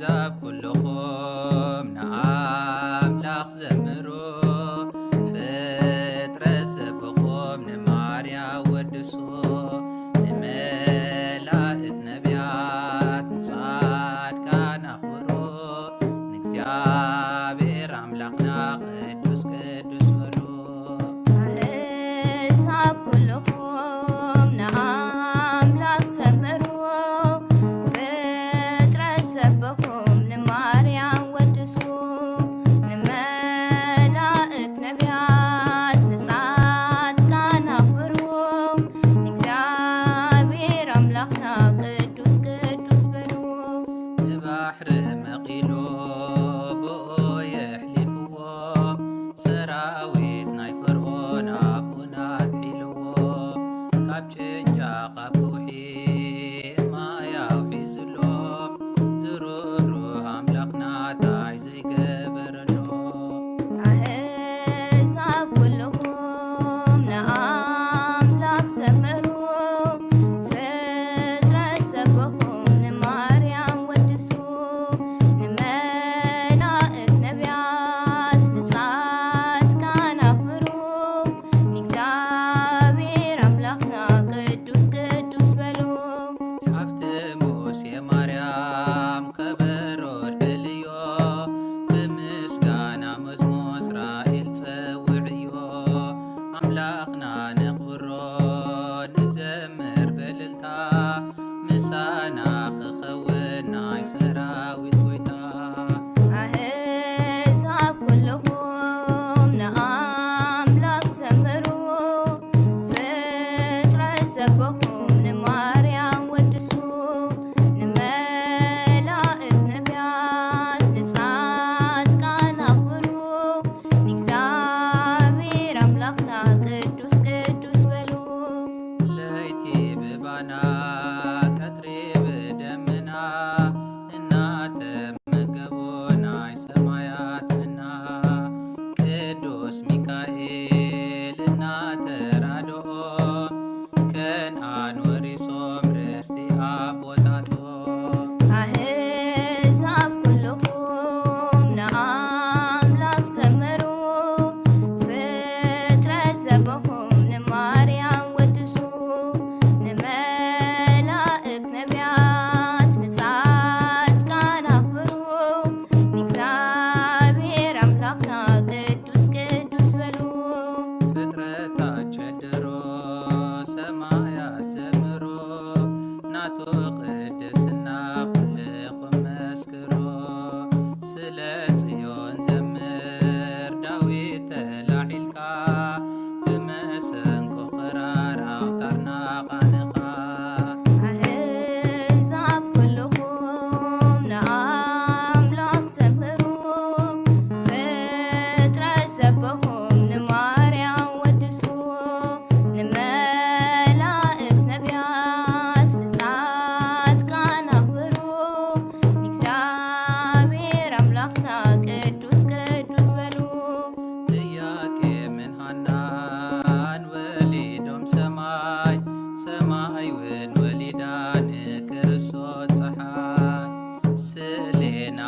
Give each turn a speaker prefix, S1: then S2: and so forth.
S1: أحزاب كلكم نأملاخ زمروا فترة سبكم نماريا ودسو نملائت نبيات نصاد كان أخبروا نكسيابير أملاخنا قدوس قدوس ولو
S2: أحزاب كلكم نأملاخ زمروا فترة سبكم نماريا ودسو نملائت نبيات نصاد كان أخبروا نكسيابير أملاخنا قدوس قدوس بلو
S1: نبحر مقيلو بؤو يحلفوا سراويت ناي فرعون أبونا تحيلوا كاب چنجا قاب كوحي ما يوحي زلوم زرورو أملاقنا تاي زي قبرلو
S2: أحزاب كلكم نأملاخ زمروا فترة سبكم نماريا ودسو نملائت نبيات نصاد كان أخبروا نكسابير أملاخنا قدوس قدوس بلو
S1: حفت موسى مريم كبرو البليو بمسكانا مزمو إسرائيل تسوعيو أملاقنا نخبرو نزمر بللتا مسانا خخونا سراويت كويتا
S2: أحزاب كلكم نأملاخ زمروا فترة سبكم نماريا ودسو نملائت نبيات نصاد كان أخبروا نكسابير أملاخنا قدوس قدوس بلو
S1: ليتي ببانا كتري بدمنا እናተ መገቦና ሰማያት መና ቅዱስ ሚካኤል እናተ ራድኦ ከነአን ወሪሶም ርስቲ አቦታቶ
S2: أحزاب كلكم نأملاخ زمروا فترة سبكم نماريا ودسو نملائت نبيات نصاد كان أخبروا نكسابير أملاخنا قدوس قدوس بلو
S1: ፍጥረታት ጨድሮ ሰማያት ዘምሮ ናቱ ቅድስና ኩልኩም መስክሮ ስለ ጽዮን ዘምር ዳዊት ተላዒልካ ብመሰንቆ ክራር ኣውታርና ቃንኻ
S2: أحزاب كلكم نأملاخ زمروا فترة سبكم نماريا ودسو نملائت نبيات نصاد كان أخبروا نكسابير أملاخنا قدوس قدوس بلو
S1: ኢያቄምን ሃናን ወሊዶም ሰማይ ውን ወሊዳ ንክርስቶስ ፀሓይ ስሌና